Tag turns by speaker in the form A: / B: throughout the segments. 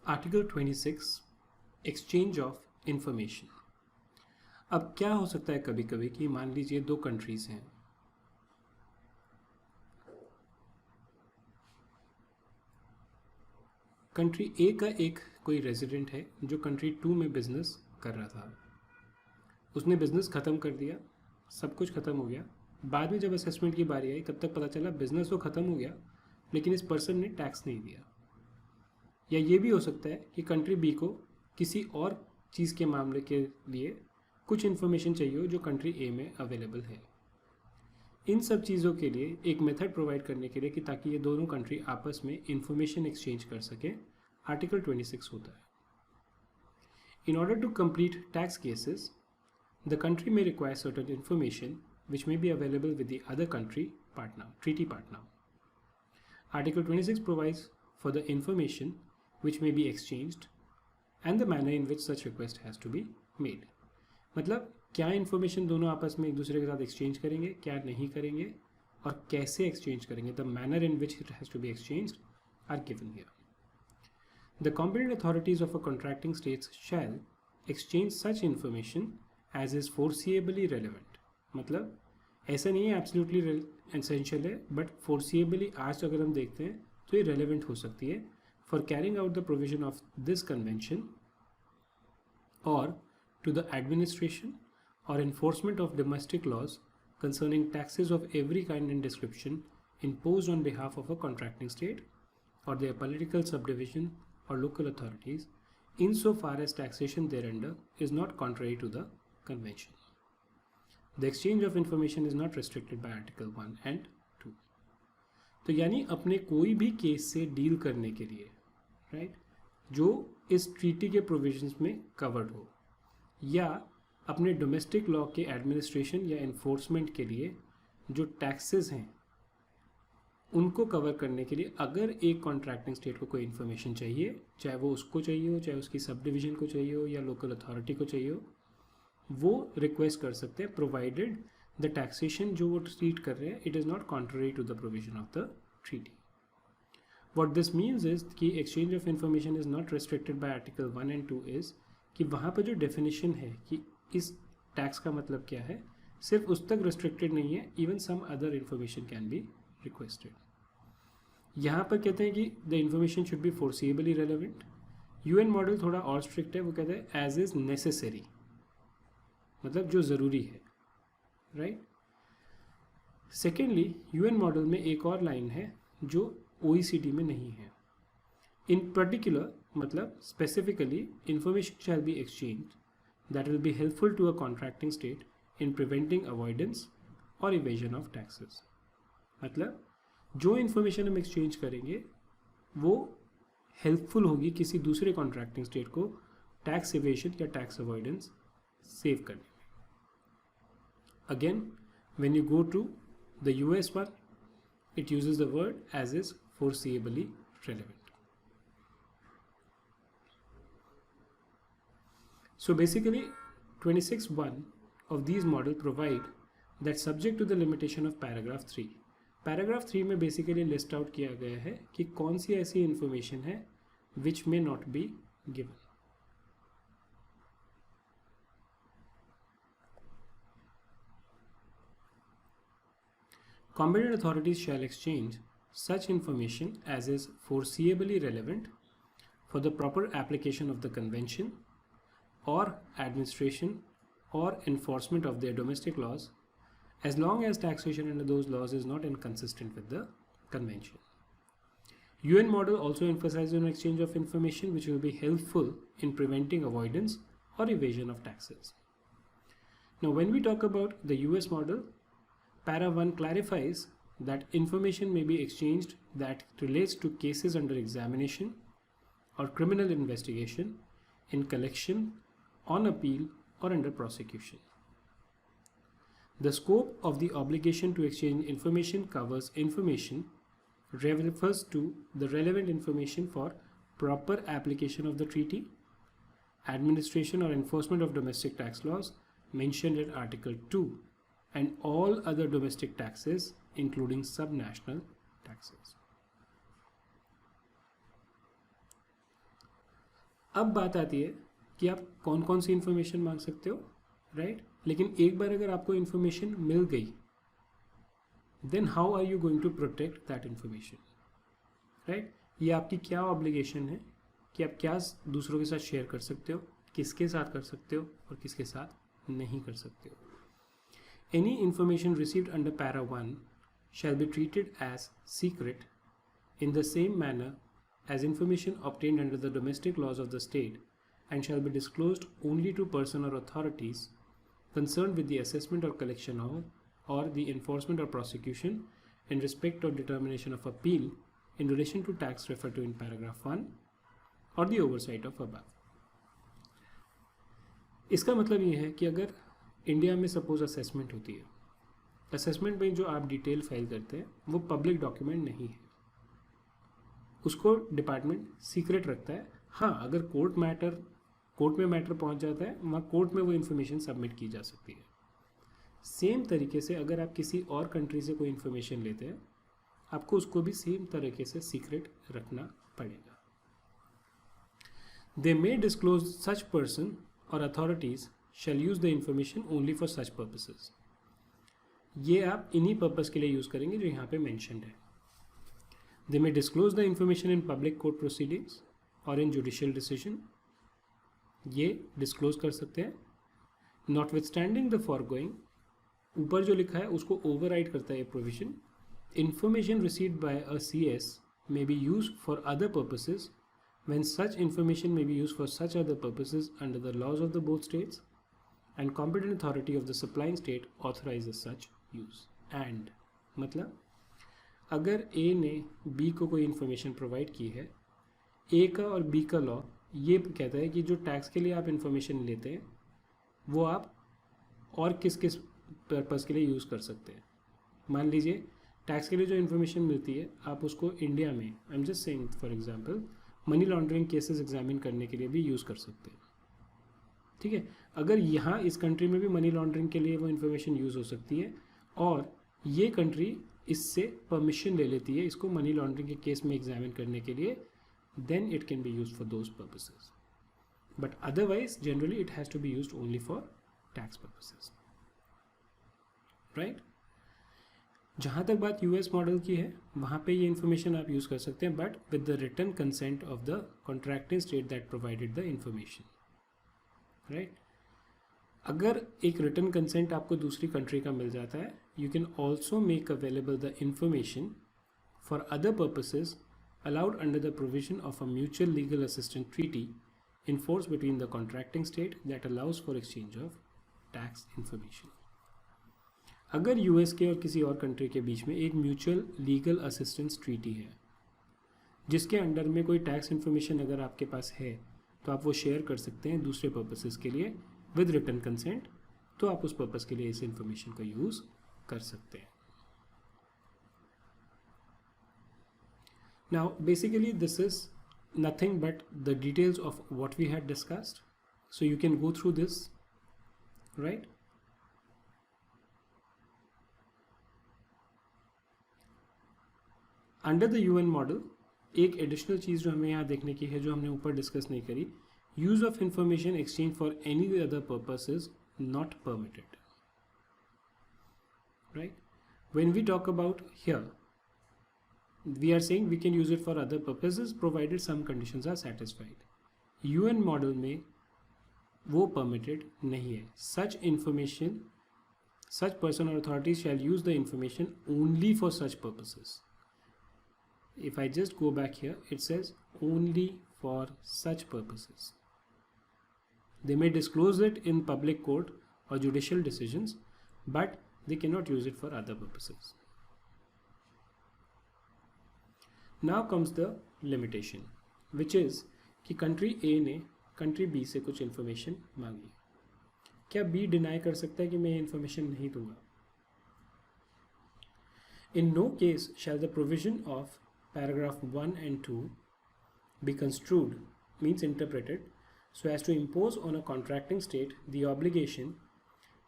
A: Article 26 exchange of information. अब क्या हो सकता है कभी कभी कि मान लीजिए दो कंट्रीज हैं, कंट्री ए का एक कोई रेजिडेंट है जो कंट्री 2 में बिजनेस कर रहा था। उसने बिजनेस ख़त्म कर दिया, सब कुछ ख़त्म हो गया। बाद में जब असेसमेंट की बारी आई तब तक पता चला बिजनेस तो ख़त्म हो गया लेकिन इस पर्सन ने टैक्स नहीं दिया। या ये भी हो सकता है कि कंट्री बी को किसी और चीज़ के मामले के लिए कुछ इन्फॉर्मेशन चाहिए हो जो कंट्री ए में अवेलेबल है। इन सब चीज़ों के लिए एक मेथड प्रोवाइड करने के लिए कि ताकि ये दोनों कंट्री आपस में इंफॉर्मेशन एक्सचेंज कर सकें, आर्टिकल 26 होता है। In order to complete tax cases the country में require certain information which may be available with the other country partner, treaty partner. Article 26 provides for the information which may be exchanged and the manner in which such request has to be made. मतलब क्या information दोनों आपस में एक दूसरे के साथ exchange करेंगे, क्या नहीं करेंगे और कैसे एक्सचेंज करेंगे, the manner in which it has to be exchanged are given here. The competent authorities of a contracting states shall exchange such information as is foreseeably relevant. मतलब ऐसा नहीं है एब्सोल्युटली एसेंशियल है, बट फोर्सिएबली आज अगर हम देखते हैं तो ये रेलेवेंट हो सकती है for carrying out the provision of this convention और टू द एडमिनिस्ट्रेशन और enforcement of domestic laws concerning taxes of every kind and description imposed on behalf of a contracting state or their political subdivision or local authorities insofar as taxation thereunder is not contrary to the convention. The exchange of information is not restricted by Article 1 and 2. तो यानी अपने कोई भी case से deal करने के लिए right जो इस ट्रीटी के प्रोविजंस में कवर्ड हो या अपने डोमेस्टिक लॉ के एडमिनिस्ट्रेशन या इन्फोर्समेंट के लिए जो टैक्सेस हैं उनको कवर करने के लिए अगर एक कॉन्ट्रैक्टिंग स्टेट को कोई इन्फॉर्मेशन चाहिए, चाहे वो उसको चाहिए हो, चाहे उसकी सब डिवीजन को चाहिए हो या लोकल अथॉरिटी को चाहिए हो, वो रिक्वेस्ट कर सकते हैं प्रोवाइडेड द टैक्सेशन जो वो ट्रीट कर रहे हैं it is not contrary to the provision of the treaty. What this means is कि exchange of information is not restricted by article 1 and 2 is कि वहाँ पर जो डेफिनेशन है कि इस टैक्स का मतलब क्या है सिर्फ उस तक रेस्ट्रिक्टेड नहीं है, even some other information can be requested. यहाँ पर कहते हैं कि the information should be foreseeably relevant. UN model थोड़ा और स्ट्रिक्ट है, वो कहते हैं एज इज नेसेसरी, मतलब जो ज़रूरी है, राइट. सेकेंडली यूएन मॉडल में एक और लाइन है जो ओईसीडी में नहीं है. इन पर्टिकुलर मतलब specifically information shall be exchange that will be helpful to a contracting state in preventing avoidance और इवेजन ऑफ टैक्सेस. मतलब जो इन्फॉर्मेशन हम एक्सचेंज करेंगे वो हेल्पफुल होगी किसी दूसरे कॉन्ट्रैक्टिंग स्टेट को टैक्स इवेशन या टैक्स अवॉइडेंस सेव करने में. Again when you go to the US one it uses the word as is foreseeably relevant. So basically 26(1) of these model provide that subject to the limitation of paragraph 3. Paragraph 3 में basically list out किया गया है कि कौन सी ऐसी information है which may not be given. Competent authorities shall exchange such information as is foreseeably relevant for the proper application of the convention or administration or enforcement of their domestic laws as long as taxation under those laws is not inconsistent with the convention. UN model also emphasizes on exchange of information which will be helpful in preventing avoidance or evasion of taxes. Now when we talk about the US model, para 1 clarifies that information may be exchanged that relates to cases under examination or criminal investigation, in collection, on appeal or under prosecution. The scope of the obligation to exchange information covers information refers to the relevant information for proper application of the treaty, administration or enforcement of domestic tax laws mentioned in Article 2 and all other domestic taxes including subnational taxes. अब बात आती है कि आप कौन कौन सी information मांग सकते हो, राइट? लेकिन एक बार अगर आपको इन्फॉर्मेशन मिल गई, then how are you going to protect that information, right? ये आपकी क्या ऑब्लिगेशन है कि आप क्या दूसरों के साथ शेयर कर सकते हो, किसके साथ कर सकते हो और किसके साथ नहीं कर सकते हो. Any information received under para 1 shall be treated as secret in the same manner as information obtained under the domestic laws of the state, and shall be disclosed only to person or authorities concerned with the assessment or collection of or the enforcement or prosecution in respect or determination of appeal in relation to tax referred to in paragraph 1 or the oversight of above. इसका मतलब ये है कि अगर India में suppose assessment होती है, assessment में जो आप डिटेल फाइल करते हैं वो पब्लिक डॉक्यूमेंट नहीं है, उसको डिपार्टमेंट सीक्रेट रखता है. हाँ, अगर कोर्ट में मैटर पहुंच जाता है, वहाँ कोर्ट में वो इन्फॉर्मेशन सबमिट की जा सकती है. सेम तरीके से अगर आप किसी और कंट्री से कोई इन्फॉर्मेशन लेते हैं, आपको उसको भी सेम तरीके से सीक्रेट रखना पड़ेगा. दे मे डिस्क्लोज सच पर्सन और authorities shall use the information only for such purposes. ये आप इन्हीं पर्पस के लिए यूज़ करेंगे जो यहाँ पे मेंशन्ड है. They may disclose the information in public court proceedings और इन जुडिशियल डिसीजन. ये डिस्क्लोज कर सकते हैं. नॉटविथस्टैंडिंग द फॉरगोइंग, ऊपर जो लिखा है उसको ओवरराइड करता है ये provision. Information received by a CS may be used for other purposes when such information may be used for such other purposes under the laws of the both states and competent authority of the supplying state authorizes such use. And मतलब अगर A ने B को कोई information provide की है, A का और B का लॉ ये कहता है कि जो टैक्स के लिए आप इन्फॉर्मेशन लेते हैं वो आप और किस किस पर्पज़ के लिए यूज़ कर सकते हैं. मान लीजिए टैक्स के लिए जो इन्फॉर्मेशन मिलती है आप उसको इंडिया में, I am just saying for example, money laundering cases examine करने के लिए भी यूज़ कर सकते हैं. ठीक है, अगर यहाँ इस कंट्री में भी मनी लॉन्ड्रिंग के लिए वो इन्फॉर्मेशन यूज़ हो सकती है और ये कंट्री इससे परमिशन ले लेती है इसको मनी लॉन्ड्रिंग के केस में एग्जामिन करने के लिए, then it can be use for those purposes. But otherwise generally it has to be used only for tax purposes, right? जहाँ तक बात US मॉडल की है, वहाँ पे ये इन्फॉर्मेशन आप यूज़ कर सकते हैं, but with the written consent of the contracting state that provided the information, right? अगर एक रिटन कंसेंट आपको दूसरी कंट्री का मिल जाता है, you can also make available the information for other purposes allowed under the provision of a mutual legal assistance treaty in force between the contracting state that allows for exchange of tax information. अगर US के और किसी और country के बीच में एक mutual legal assistance treaty है जिसके अंडर में कोई टैक्स इन्फॉर्मेशन अगर आपके पास है तो आप वो शेयर कर सकते हैं दूसरे पर्पसेस के लिए विद रिटन कंसेंट, तो आप उस पर्पस के लिए इस इन्फॉर्मेशन का यूज़ कर सकते हैं. Now basically this is nothing but the details of what we had discussed, so you can go through this, right? Under the UN model एक एडिशनल चीज़ जो हमें यहाँ देखने की है जो हमने ऊपर डिस्कस नहीं करी, use of information exchange for any other purpose is not permitted, right? When we talk about here we are saying we can use it for other purposes provided some conditions are satisfied. UN model में वो permitted नहीं है. Such information, such person or authorities shall use the information only for such purposes. If I just go back here, it says only for such purposes. They may disclose it in public court or judicial decisions, but they cannot use it for other purposes. Now comes the limitation, which is कि country A ने country B से कुछ information मांगी. क्या B deny कर सकता है कि मैं ये इन्फॉर्मेशन नहीं दूंगा? In no case shall the provision of paragraph 1 and 2 be construed, means interpreted, so as to impose on a contracting state the obligation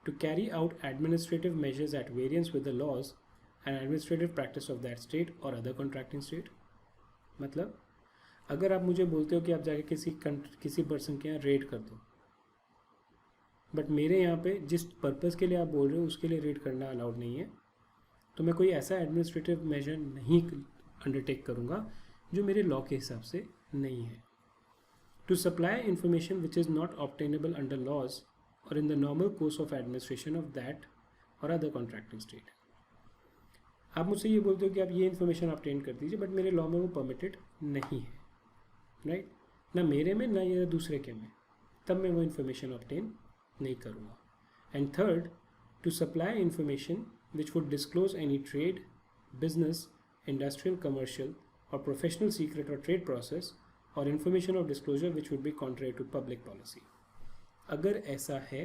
A: to carry out administrative measures at variance with the laws and administrative practice of that state or other contracting state. मतलब अगर आप मुझे बोलते हो कि आप जाके किसी पर्सन के यहाँ रेड कर दो, बट मेरे यहाँ पे जिस पर्पज़ के लिए आप बोल रहे हो उसके लिए रेड करना अलाउड नहीं है, तो मैं कोई ऐसा एडमिनिस्ट्रेटिव मेजर नहीं अंडरटेक करूँगा जो मेरे लॉ के हिसाब से नहीं है. To supply information which is not obtainable under laws और in the normal course of administration of that और अदर कॉन्ट्रैक्टिंग स्टेट. आप मुझसे ये बोलते हो कि आप ये इन्फॉर्मेशन ऑब्टेन कर दीजिए, बट मेरे लॉ में वो परमिटेड नहीं है, राइट? ना मेरे में ना ये दूसरे के में, तब मैं वो इन्फॉर्मेशन ऑब्टेन नहीं करूँगा. And third, to supply information which would disclose any trade, business, industrial, commercial or professional secret or trade process or information of disclosure which would be contrary to public policy. अगर ऐसा है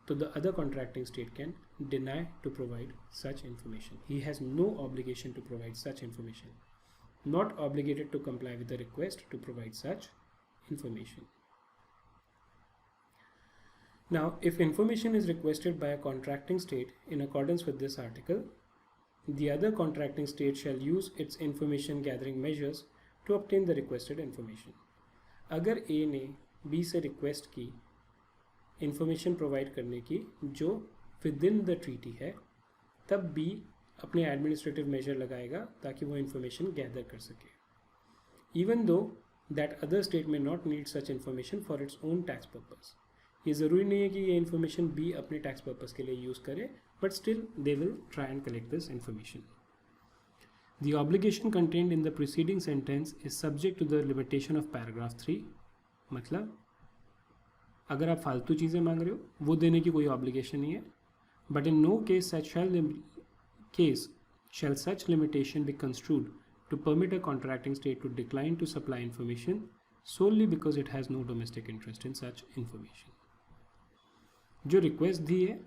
A: तो the other contracting state can deny to provide such information. He has no obligation to provide such information. Not obligated to comply with the request to provide such information. Now, if information is requested by a contracting state in accordance with this article, the other contracting state shall use its information gathering measures to obtain the requested information. अगर A ने B से request की information provide करने की जो with in the treaty है, तब B अपने एडमिनिस्ट्रेटिव मेजर लगाएगा ताकि वो इंफॉर्मेशन गैदर कर सके, even though that other state may not need such information for its own tax purpose. ये ज़रूरी नहीं है कि ये इन्फॉर्मेशन बी अपने टैक्स पर्पज़ के लिए यूज़ करे, but still they will try and collect this information. The obligation contained in the preceding sentence is subject to the limitation of paragraph 3. मतलब अगर आप फालतू चीज़ें मांग रहे हो वो देने की कोई ऑब्लिगेशन नहीं है, but in no case shall such limitation be construed to permit a contracting state to decline to supply information solely because it has no domestic interest in such information. जो रिक्वेस्ट दी है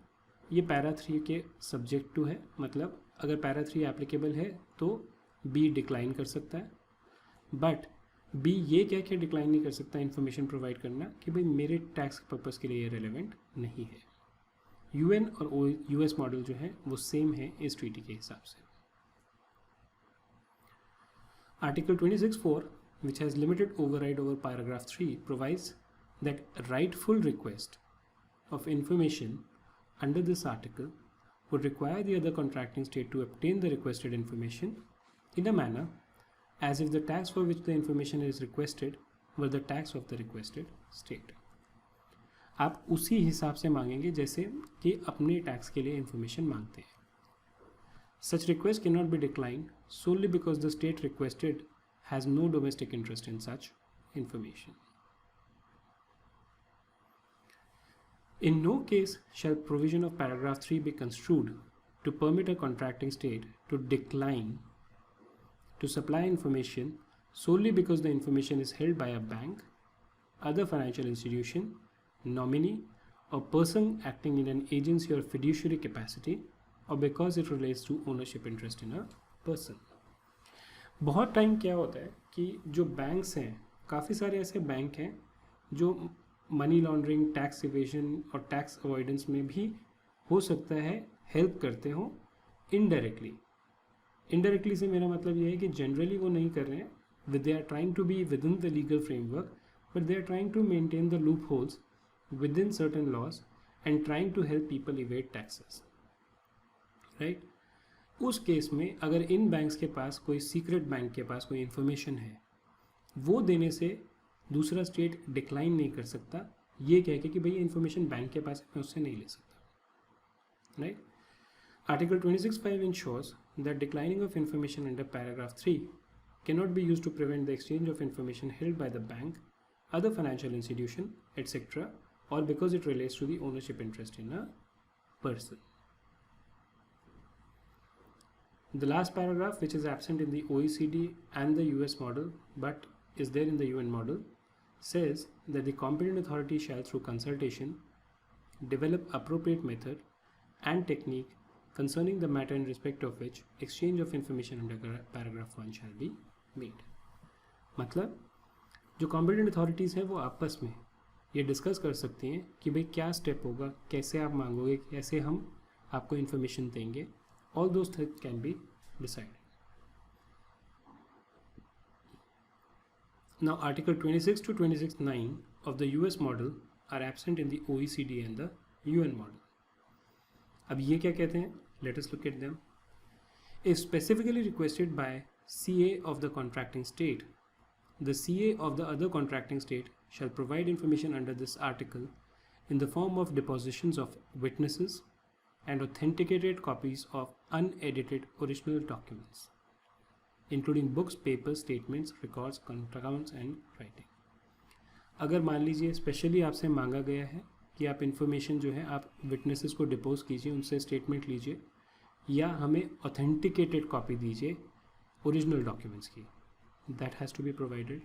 A: ये para 3 के subject to है. मतलब अगर para 3 applicable है तो B decline कर सकता है, बट बी ये क्या क्या डिक्लाइन नहीं कर सकता इन्फॉर्मेशन प्रोवाइड करना कि भाई मेरे टैक्स पर्पज़ के लिए ये रेलेवेंट नहीं है. यूएन और यूएस मॉडल जो है वो सेम है इस ट्रीटी के हिसाब से. Article 26(4) which has limited override over paragraph 3 provides that rightful request of information under this article would require the other contracting state to obtain the requested information in a manner as if the tax for which the information is requested were the tax of the requested state. आप उसी हिसाब से मांगेंगे जैसे कि अपने tax के लिए इंफॉर्मेशन मांगते हैं. Such request cannot be declined solely because the state requested has no domestic interest in such information. In no case shall provision of paragraph 3 be construed to permit a contracting state to decline to supply information solely because the information is held by a bank, other financial institution, nominee, or person acting in an agency or fiduciary capacity, or because it relates to ownership interest in a person. बहुत time क्या होता है कि जो banks हैं, काफ़ी सारे ऐसे बैंक हैं जो मनी लॉन्ड्रिंग, टैक्स इवेजन और टैक्स अवॉइडेंस में भी हो सकता है हेल्प करते हो इनडायरेक्टली. इनडायरेक्टली से मेरा मतलब ये है कि जनरली वो नहीं कर रहे हैं, they are trying to be within the legal framework, but they are trying to maintain the loopholes within certain laws and trying to help people evade taxes, right? उस case में अगर इन banks के पास कोई secret bank के पास कोई information है, वो देने से दूसरा स्टेट डिक्लाइन नहीं कर सकता ये कह के कि भाई इन्फॉर्मेशन बैंक के पास है, मैं उससे नहीं ले सकता, right? Article 26(5) ensures that declining of information under paragraph 3 cannot be used to prevent the exchange of information held by the bank, other financial institution, etc., or because it relates to the ownership interest in a person. The last paragraph, which is absent in the OECD and the US model but is there in the UN model, says that the competent authority shall, through consultation, develop appropriate method and technique concerning the matter in respect of which exchange of information under paragraph 1 shall be made. मतलब जो competent authorities हैं वो आपस में ये discuss कर सकती हैं कि भाई क्या स्टेप होगा, कैसे आप मांगोगे, कैसे हम आपको इन्फॉर्मेशन देंगे. All those things can be decided. Now, Article 26 to 26(9) of the US model are absent in the OECD and the UN model. अब ये क्या कहते हैं? Let us look at them. If specifically requested by CA of the contracting state, the CA of the other contracting state shall provide information under this article in the form of depositions of witnesses and authenticated copies of unedited original documents, including books, papers, statements, records, accounts and writing. अगर मान लीजिए specially आपसे मांगा गया है कि आप information जो है आप विटनेसेस को डिपोज कीजिए, उनसे स्टेटमेंट लीजिए या हमें ऑथेंटिकेटेड कॉपी दीजिए ओरिजिनल डॉक्यूमेंट्स की, that has to be provided.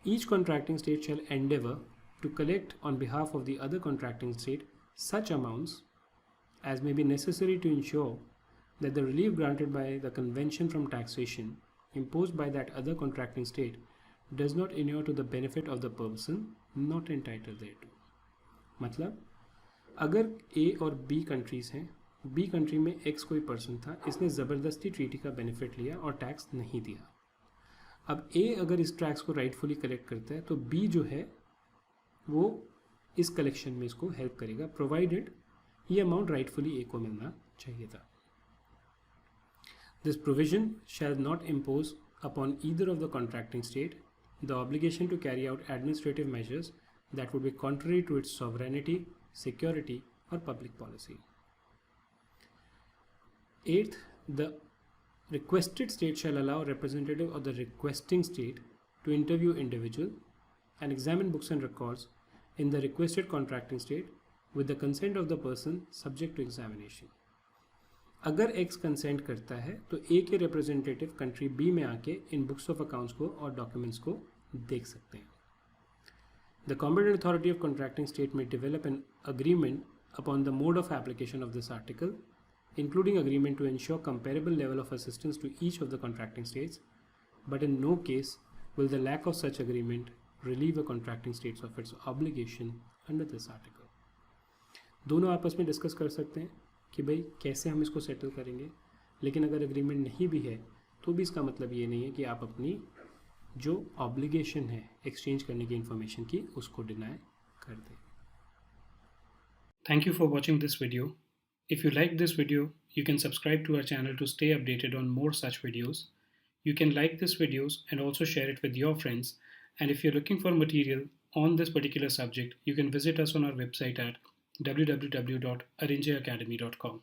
A: Each contracting state shall endeavour to collect on behalf of the other contracting state such amounts as may be necessary to ensure that the relief granted by the convention from taxation imposed by that other contracting state does not inure to the benefit of the person not entitled thereto. मतलब अगर A और B countries हैं, B country में X कोई person था, इसने ज़बरदस्ती treaty का बेनिफिट लिया और टैक्स नहीं दिया. अब A अगर इस टैक्स को राइटफुली कलेक्ट करता है तो B जो है वो इस कलेक्शन में इसको हेल्प करेगा, प्रोवाइडेड ये अमाउंट राइटफुली ए को मिलना चाहिए था. This provision shall not impose upon either of the contracting state the obligation to carry out administrative measures that would be contrary to its sovereignty, security और public policy. 8th, the requested state shall allow representative of the requesting state to interview individual and examine books and records in the requested contracting state with the consent of the person subject to examination. अगर X consent करता है तो A के representative country B में आके इन books of accounts को और documents को देख सकते हैं. The competent authority of contracting state may develop an agreement upon the mode of application of this article, including agreement to ensure comparable level of assistance to each of the contracting states, but in no case will the lack of such agreement relieve a contracting states of its obligation under this article. दोनों आपस में discuss कर सकते हैं कि भाई कैसे हम इसको सेटल करेंगे, लेकिन अगर एग्रीमेंट नहीं भी है तो भी इसका मतलब ये नहीं है कि आप अपनी जो ऑब्लिगेशन है एक्सचेंज करने की इंफॉर्मेशन की उसको डिनाई कर दें. Thank you for watching this video. If you like this video, you can subscribe to our channel to stay updated on more such videos. You can like this videos and also share it with your friends. And if you're looking for material on this particular subject, you can visit us on our website at www.arrangeacademy.com.